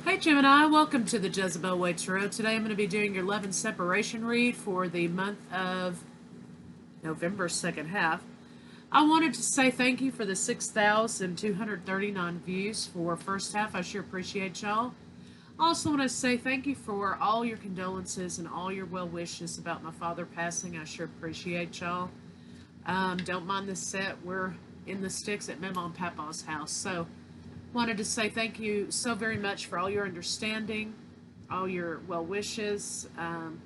Hey Gemini, welcome to the Jezebel Way Tarot. Today I'm going to be doing your love and separation read for the month of November, second half. I wanted to say thank you for the 6,239 views for first half. I sure appreciate y'all. I also want to say thank you for all your condolences and all your well wishes about my father passing. I sure appreciate y'all. Don't mind the set. We're in the sticks at Mama and Papa's house. So wanted to say thank you so very much for all your understanding, all your well wishes, and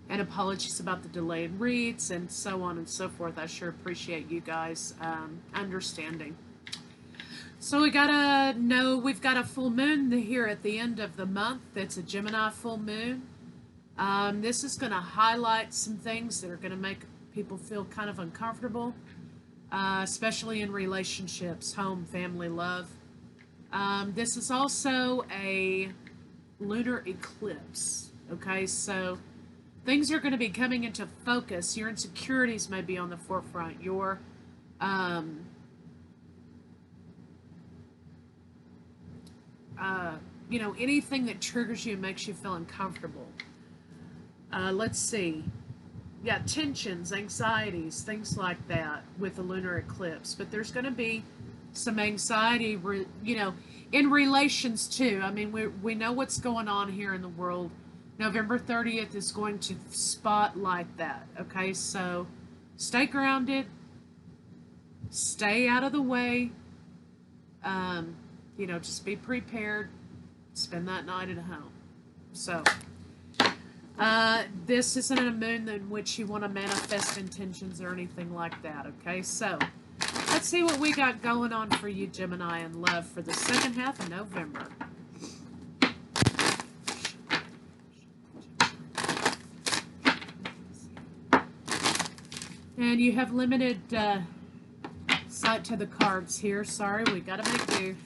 apologies about the delay in reads and so on and so forth. I sure appreciate you guys understanding. So we've got a full moon here at the end of the month. It's a Gemini full moon. This is going to highlight some things that are going to make people feel kind of uncomfortable, especially in relationships, home, family, love. This is also a lunar eclipse, okay? So things are going to be coming into focus. Your insecurities may be on the forefront. Your, anything that triggers you and makes you feel uncomfortable. Let's see. Yeah, tensions, anxieties, things like that with the lunar eclipse. But there's going to be some anxiety, in relations to, I mean, we know what's going on here in the world. November 30th is going to spotlight that, okay? So stay grounded, stay out of the way, just be prepared, spend that night at home. So this isn't a moon in which you want to manifest intentions or anything like that, okay? So let's see what we got going on for you, Gemini, in love for the second half of November. And you have limited sight to the cards here. Sorry, we got to make do.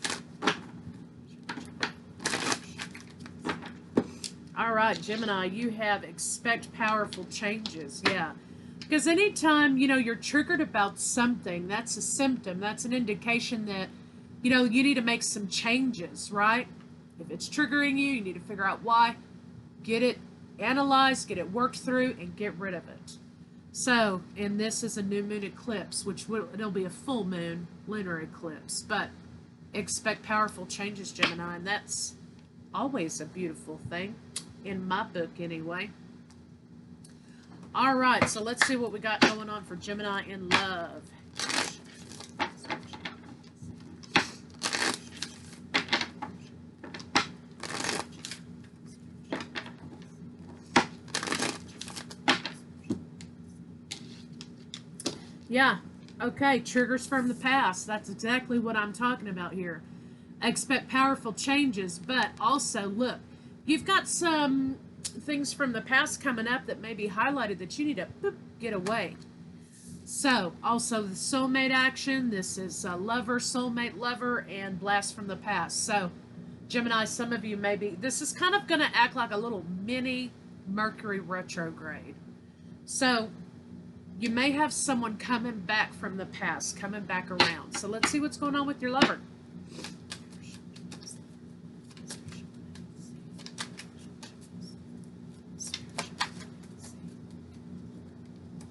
All right, Gemini, you have expect powerful changes. Yeah. Because anytime, you're triggered about something, that's a symptom. That's an indication that, you need to make some changes, right? If it's triggering you, you need to figure out why. Get it analyzed, get it worked through, and get rid of it. So, and this is a new moon eclipse, it'll be a full moon lunar eclipse. But expect powerful changes, Gemini, and that's always a beautiful thing, in my book anyway. All right, so let's see what we got going on for Gemini in love. Yeah, okay, triggers from the past. That's exactly what I'm talking about here. Expect powerful changes, but also, look, you've got some things from the past coming up that may be highlighted that you need to get away. So, also the soulmate action. This is lover, soulmate, lover, and blast from the past. So, Gemini, some of you this is kind of going to act like a little mini Mercury retrograde. So, you may have someone coming back from the past, coming back around. So, let's see what's going on with your lover.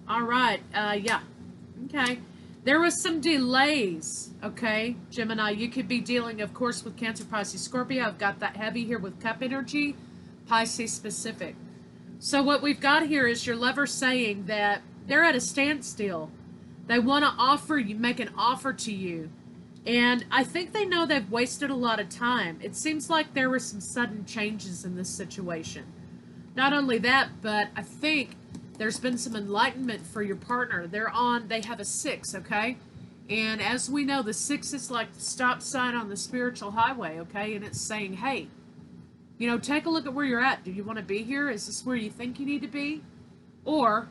All right, yeah, okay. There was some delays, okay, Gemini. You could be dealing, of course, with Cancer, Pisces, Scorpio. I've got that heavy here with Cup energy, Pisces specific. So what we've got here is your lover saying that they're at a standstill. They want to make an offer to you. And I think they know they've wasted a lot of time. It seems like there were some sudden changes in this situation. Not only that, but I think there's been some enlightenment for your partner. They have a 6, okay? And as we know, the 6 is like the stop sign on the spiritual highway, okay? And it's saying, hey, take a look at where you're at. Do you want to be here? Is this where you think you need to be? Or,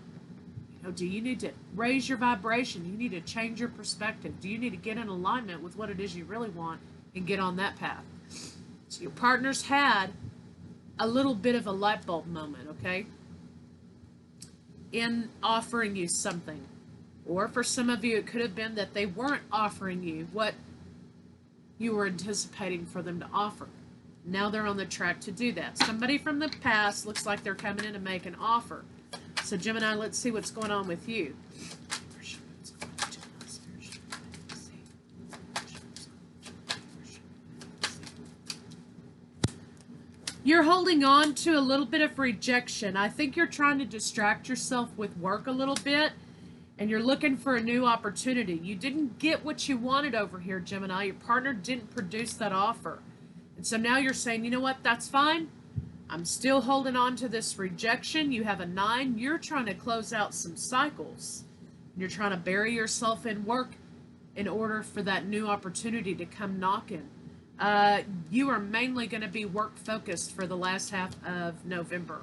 do you need to raise your vibration? Do you need to change your perspective? Do you need to get in alignment with what it is you really want and get on that path? So your partner's had a little bit of a light bulb moment, okay? In offering you something. Or for some of you, it could have been that they weren't offering you what you were anticipating for them to offer. Now they're on the track to do that. Somebody from the past looks like they're coming in to make an offer. So Gemini, let's see what's going on with you. You're holding on to a little bit of rejection. I think you're trying to distract yourself with work a little bit, and you're looking for a new opportunity. You didn't get what you wanted over here, Gemini. Your partner didn't produce that offer. And so now you're saying, you know what, that's fine. I'm still holding on to this rejection. You have a 9. You're trying to close out some cycles. You're trying to bury yourself in work in order for that new opportunity to come knocking. You are mainly going to be work focused for the last half of November.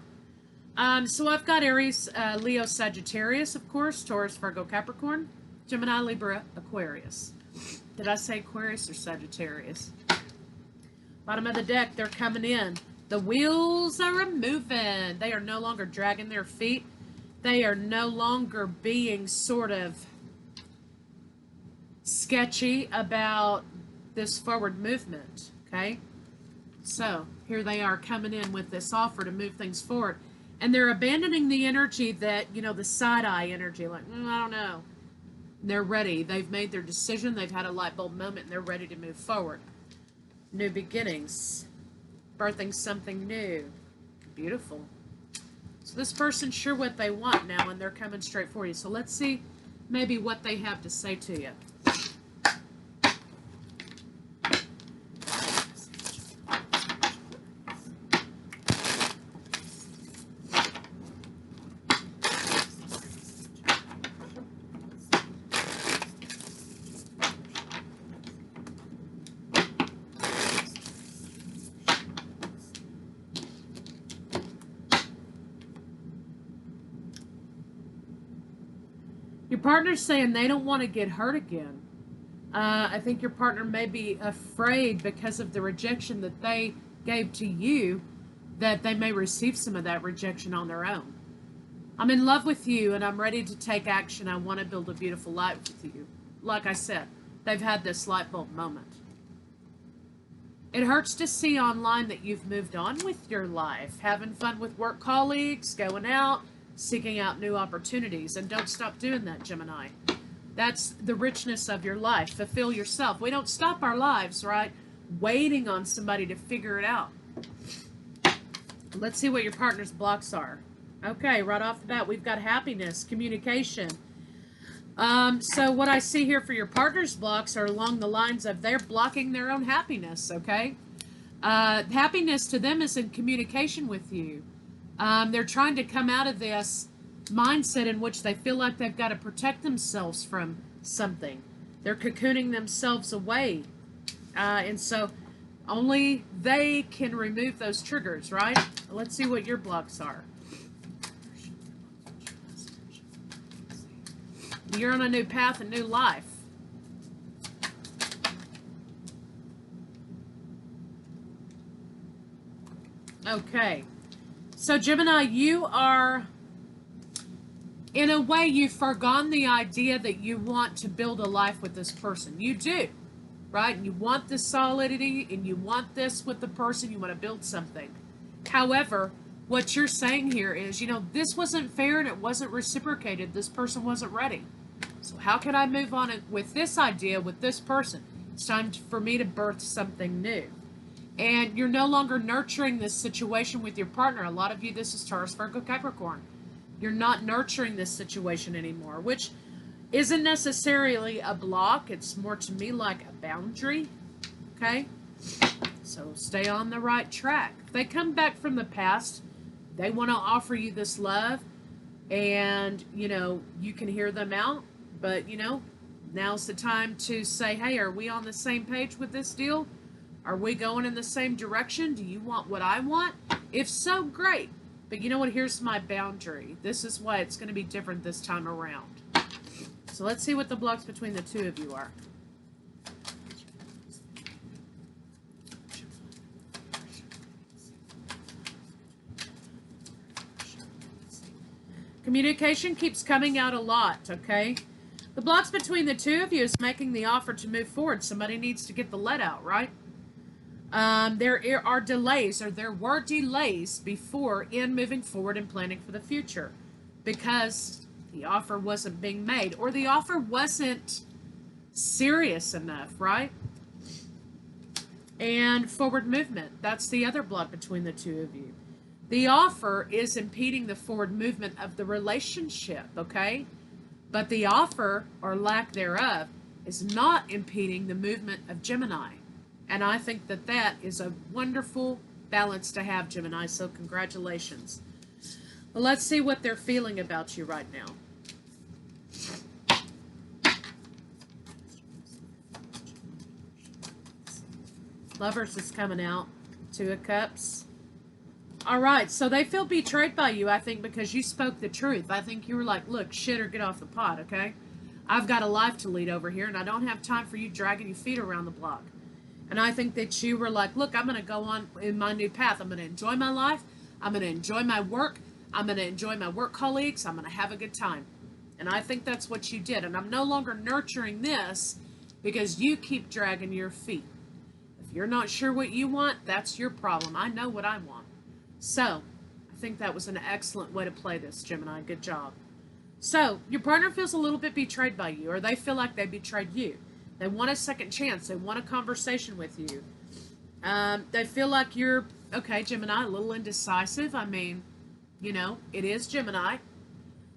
So I've got Aries, Leo, Sagittarius, of course, Taurus, Virgo, Capricorn, Gemini, Libra, Aquarius. Did I say Aquarius or Sagittarius? Bottom of the deck, they're coming in. The wheels are moving. They are no longer dragging their feet. They are no longer being sort of sketchy about this forward movement, okay? So here they are coming in with this offer to move things forward. And they're abandoning the energy that, you know, the side-eye energy, like, I don't know. They're ready. They've made their decision. They've had a light bulb moment, and they're ready to move forward. New beginnings. Birthing something new. Beautiful. So this person's sure what they want now, and they're coming straight for you. So let's see maybe what they have to say to you. Your partner's saying they don't want to get hurt again. I think your partner may be afraid because of the rejection that they gave to you that they may receive some of that rejection on their own. I'm in love with you and I'm ready to take action. I want to build a beautiful life with you. Like I said, they've had this light bulb moment. It hurts to see online that you've moved on with your life, having fun with work colleagues, going out, seeking out new opportunities, and don't stop doing that, Gemini. That's the richness of your life. Fulfill yourself. We don't stop our lives, right, waiting on somebody to figure it out. Let's see what your partner's blocks are. Okay, right off the bat, we've got happiness, communication. So what I see here for your partner's blocks are along the lines of they're blocking their own happiness, okay? Happiness to them is in communication with you. They're trying to come out of this mindset in which they feel like they've got to protect themselves from something. They're cocooning themselves away. And so only they can remove those triggers, right? Let's see what your blocks are. You're on a new path, a new life. Okay. So, Gemini, you are, in a way, you've forgone the idea that you want to build a life with this person. You do, right? You want this solidity, and you want this with the person. You want to build something. However, what you're saying here is, you know, this wasn't fair and it wasn't reciprocated. This person wasn't ready. So how can I move on with this idea, with this person? It's time for me to birth something new. And you're no longer nurturing this situation with your partner. A lot of you, this is Taurus, Virgo, Capricorn. You're not nurturing this situation anymore, which isn't necessarily a block. It's more to me like a boundary, okay? So stay on the right track. If they come back from the past, they want to offer you this love, and, you know, you can hear them out. But, you know, now's the time to say, hey, are we on the same page with this deal? Are we going in the same direction? Do you want what I want? If so, great. But you know what? Here's my boundary. This is why it's going to be different this time around. So let's see what the blocks between the two of you are. Communication keeps coming out a lot, okay? The blocks between the two of you is making the offer to move forward. Somebody needs to get the let out, right? There are delays, or there were delays before in moving forward and planning for the future because the offer wasn't being made, or the offer wasn't serious enough, right? And forward movement, that's the other block between the two of you. The offer is impeding the forward movement of the relationship, okay? But the offer, or lack thereof, is not impeding the movement of Gemini. And I think that that is a wonderful balance to have, Gemini, so congratulations. Well, let's see what they're feeling about you right now. Lovers is coming out. Two of Cups. All right, so they feel betrayed by you, I think, because you spoke the truth. I think you were like, look, shit, or get off the pot, okay? I've got a life to lead over here, and I don't have time for you dragging your feet around the block. And I think that you were like, look, I'm going to go on in my new path. I'm going to enjoy my life. I'm going to enjoy my work. I'm going to enjoy my work colleagues. I'm going to have a good time. And I think that's what you did. And I'm no longer nurturing this because you keep dragging your feet. If you're not sure what you want, that's your problem. I know what I want. So, I think that was an excellent way to play this, Gemini. Good job. So, your partner feels a little bit betrayed by you, or they feel like they betrayed you. They want a second chance. They want a conversation with you. They feel like you're, okay, Gemini, a little indecisive. I mean, you know, it is Gemini.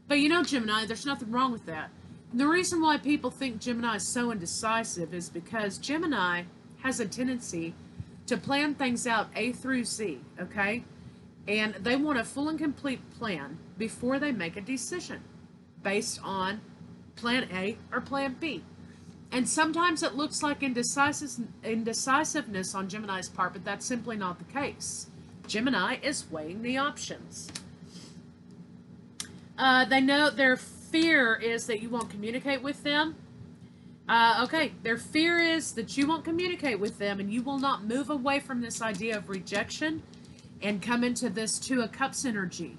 But you know, Gemini, there's nothing wrong with that. And the reason why people think Gemini is so indecisive is because Gemini has a tendency to plan things out A through Z, okay? And they want a full and complete plan before they make a decision based on plan A or plan B. And sometimes it looks like indecisiveness on Gemini's part, but that's simply not the case. Gemini is weighing the options. They know their fear is that you won't communicate with them. Okay, their fear is that you won't communicate with them and you will not move away from this idea of rejection and come into this Two of Cups energy.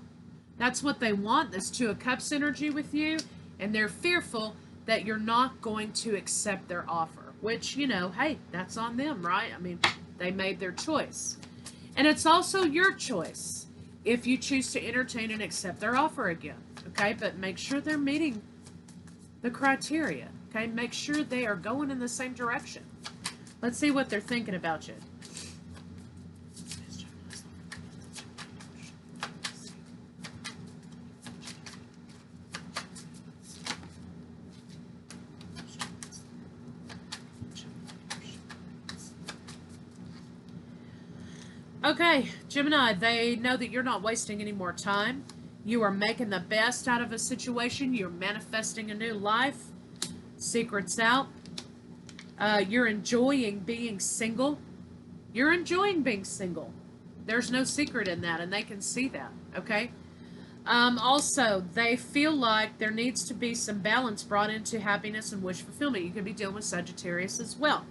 That's what they want, this Two of Cups energy with you, and they're fearful that you're not going to accept their offer, which, you know, hey, that's on them, right? I mean, they made their choice. And it's also your choice if you choose to entertain and accept their offer again, okay? But make sure they're meeting the criteria, okay? Make sure they are going in the same direction. Let's see what they're thinking about you. Okay, Gemini, they know that you're not wasting any more time. You are making the best out of a situation. You're manifesting a new life. Secrets out. You're enjoying being single. You're enjoying being single. There's no secret in that, and they can see that, okay? Also, they feel like there needs to be some balance brought into happiness and wish fulfillment. You could be dealing with Sagittarius as well.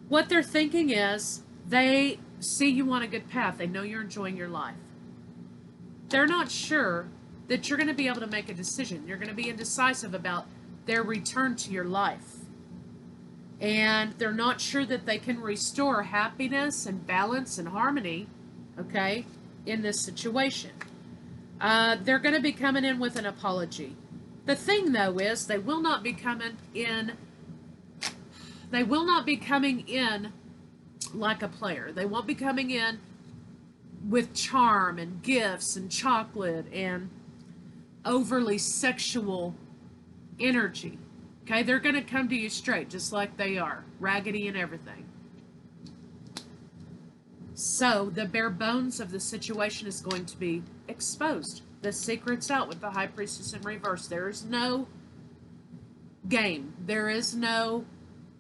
What they're thinking is, they see you on a good path. They know you're enjoying your life. They're not sure that you're going to be able to make a decision. You're going to be indecisive about their return to your life. And they're not sure that they can restore happiness and balance and harmony, okay, in this situation. They're going to be coming in with an apology. The thing, though, is they will not be coming in like a player. They won't be coming in with charm and gifts and chocolate and overly sexual energy. Okay, they're going to come to you straight, just like they are, raggedy and everything. So the bare bones of the situation is going to be exposed. The secret's out with the High Priestess in reverse. There is no game. There is no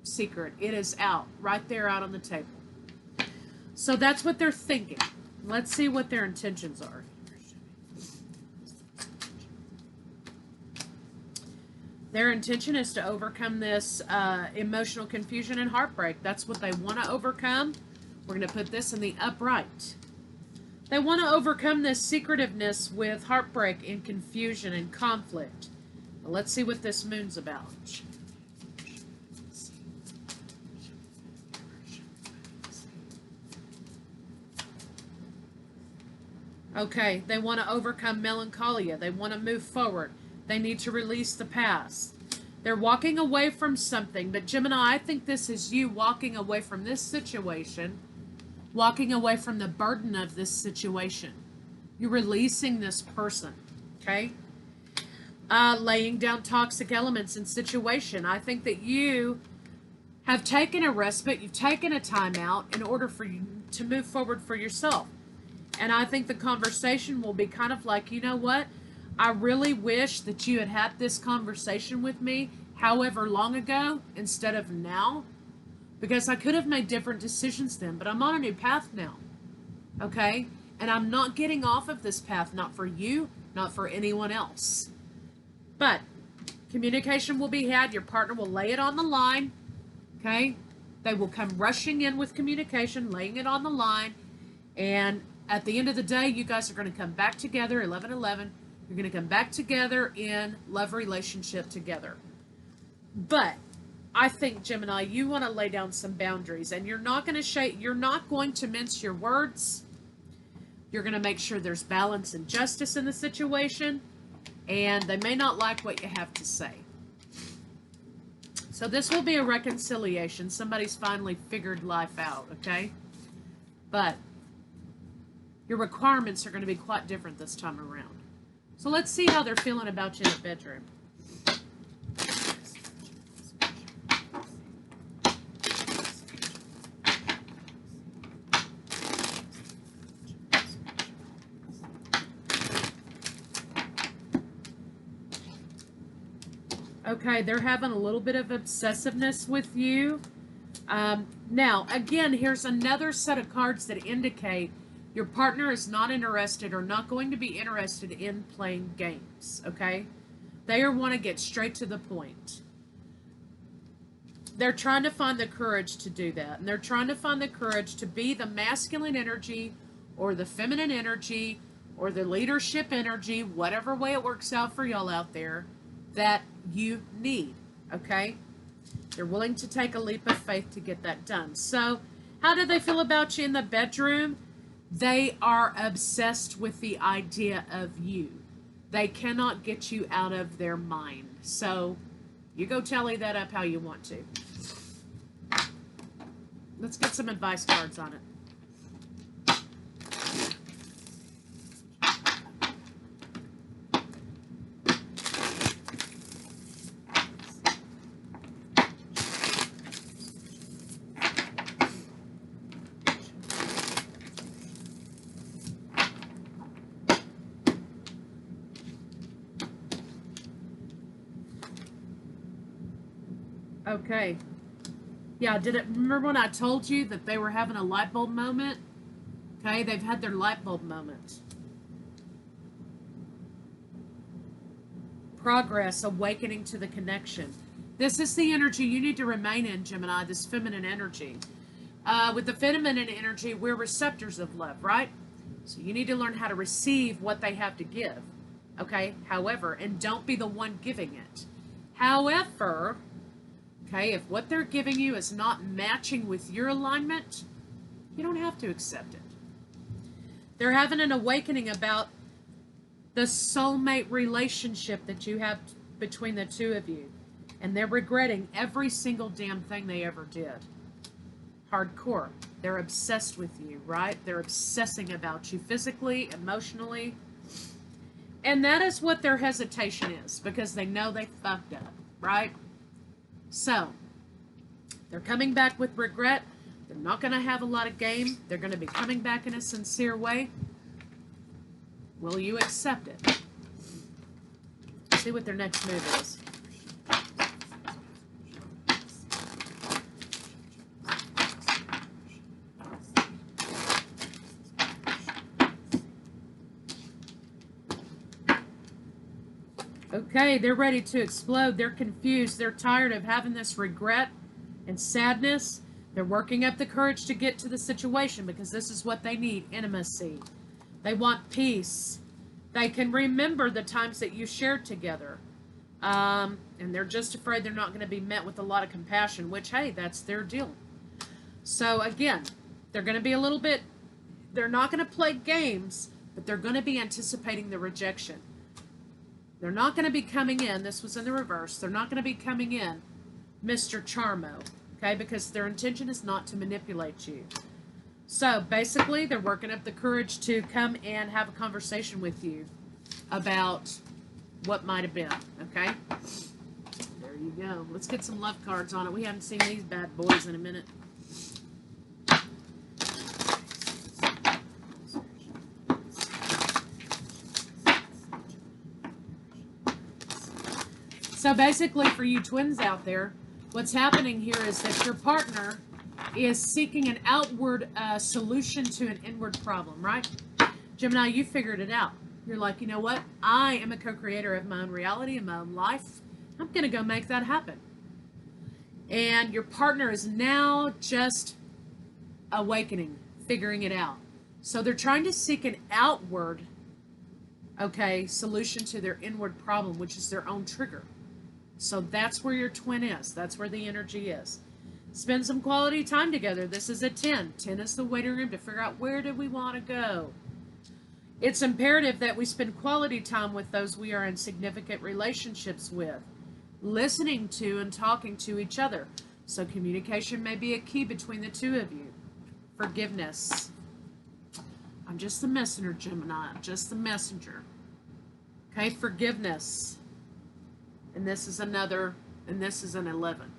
secret. It is out, right there out on the table. So that's what they're thinking. Let's see what their intentions are. Their intention is to overcome this emotional confusion and heartbreak. That's what they want to overcome. We're going to put this in the upright. They want to overcome this secretiveness with heartbreak and confusion and conflict. Well, let's see what this moon's about. Okay, they want to overcome melancholia. They want to move forward. They need to release the past. They're walking away from something. But Gemini, I think this is you walking away from this situation, walking away from the burden of this situation. You're releasing this person, okay? Laying down toxic elements in situation. I think that you have taken a respite, you've taken a time out in order for you to move forward for yourself. And I think the conversation will be kind of like, you know what? I really wish that you had had this conversation with me however long ago instead of now, because I could have made different decisions then, but I'm on a new path now, okay? And I'm not getting off of this path, not for you, not for anyone else. But communication will be had. Your partner will lay it on the line, okay? They will come rushing in with communication, laying it on the line, and at the end of the day, you guys are going to come back together, 11-11. You're going to come back together in love relationship together. But I think, Gemini, you want to lay down some boundaries, and you're not going to mince your words. You're going to make sure there's balance and justice in the situation, and they may not like what you have to say. So this will be a reconciliation. Somebody's finally figured life out, okay? But your requirements are going to be quite different this time around. So let's see how they're feeling about you in the bedroom. Okay, they're having a little bit of obsessiveness with you. Now, again, here's another set of cards that indicate your partner is not interested or not going to be interested in playing games, okay? They want to get straight to the point. They're trying to find the courage to do that, and they're trying to find the courage to be the masculine energy or the feminine energy or the leadership energy, whatever way it works out for y'all out there, that you need, okay? They're willing to take a leap of faith to get that done. So, how do they feel about you in the bedroom? They are obsessed with the idea of you. They cannot get you out of their mind. So, you go tally that up how you want to. Let's get some advice cards on it. Okay. Yeah, remember when I told you that they were having a light bulb moment? Okay, they've had their light bulb moment. Progress, awakening to the connection. This is the energy you need to remain in, Gemini, this feminine energy. With the feminine energy, we're receptors of love, right? So you need to learn how to receive what they have to give. Okay, however, and don't be the one giving it. However, okay, if what they're giving you is not matching with your alignment, you don't have to accept it. They're having an awakening about the soulmate relationship that you have between the two of you. And they're regretting every single damn thing they ever did. Hardcore. They're obsessed with you, right? They're obsessing about you physically, emotionally. And that is what their hesitation is, because they know they fucked up, right? So, they're coming back with regret. They're not going to have a lot of game. They're going to be coming back in a sincere way. Will you accept it? See what their next move is. Okay, they're ready to explode. They're confused. They're tired of having this regret and sadness. They're working up the courage to get to the situation because this is what they need, intimacy. They want peace. They can remember the times that you shared together. And they're just afraid they're not going to be met with a lot of compassion, which, hey, that's their deal. So, again, they're going to be a little bit, they're not going to play games, but they're going to be anticipating the rejection. They're not going to be coming in, this was in the reverse, they're not going to be coming in Mr. Charmo, okay, because their intention is not to manipulate you. So basically, they're working up the courage to come and have a conversation with you about what might have been, okay? There you go. Let's get some love cards on it. We haven't seen these bad boys in a minute. So basically, for you twins out there, what's happening here is that your partner is seeking an outward solution to an inward problem, right? Gemini, you figured it out. You're like, you know what? I am a co-creator of my own reality and my own life. I'm going to go make that happen. And your partner is now just awakening, figuring it out. So they're trying to seek an outward, okay, solution to their inward problem, which is their own trigger. So that's where your twin is. That's where the energy is. Spend some quality time together. This is a 10. 10 is the waiting room to figure out where do we want to go. It's imperative that we spend quality time with those we are in significant relationships with, listening to and talking to each other. So communication may be a key between the two of you. Forgiveness. I'm just the messenger, Gemini. I'm just the messenger. Okay, forgiveness. And this is another, and this is an 11.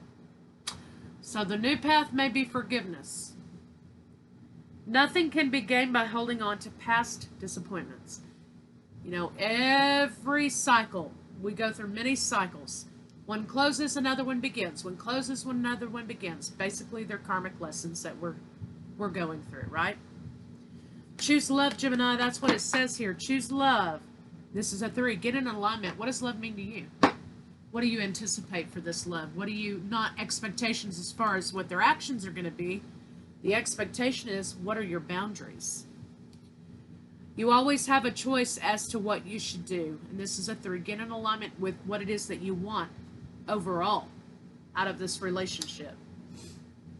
So the new path may be forgiveness. Nothing can be gained by holding on to past disappointments. You know, every cycle, we go through many cycles. One closes, another one begins. One closes, another one begins. Basically, they're karmic lessons that we're going through, right? Choose love, Gemini. That's what it says here. Choose love. This is a 3. Get in alignment. What does love mean to you? What do you anticipate for this love? What do you, not expectations as far as what their actions are going to be. The expectation is, what are your boundaries? You always have a choice as to what you should do. And this is a 3. Get in alignment with what it is that you want overall out of this relationship.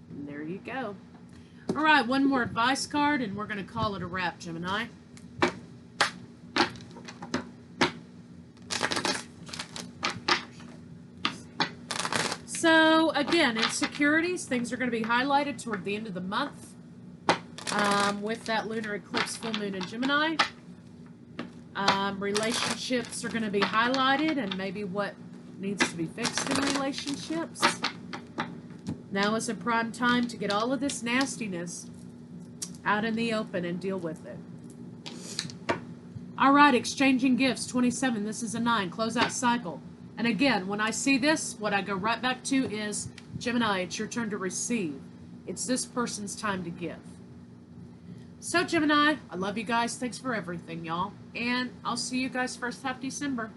And there you go. All right, one more advice card, and we're going to call it a wrap, Gemini. So, again, insecurities, things are going to be highlighted toward the end of the month with that lunar eclipse, full moon in Gemini. Relationships are going to be highlighted and maybe what needs to be fixed in relationships. Now is a prime time to get all of this nastiness out in the open and deal with it. All right, exchanging gifts, 27. This is a 9. Closeout cycle. And again, when I see this, what I go right back to is, Gemini, it's your turn to receive. It's this person's time to give. So, Gemini, I love you guys. Thanks for everything, y'all. And I'll see you guys first half December.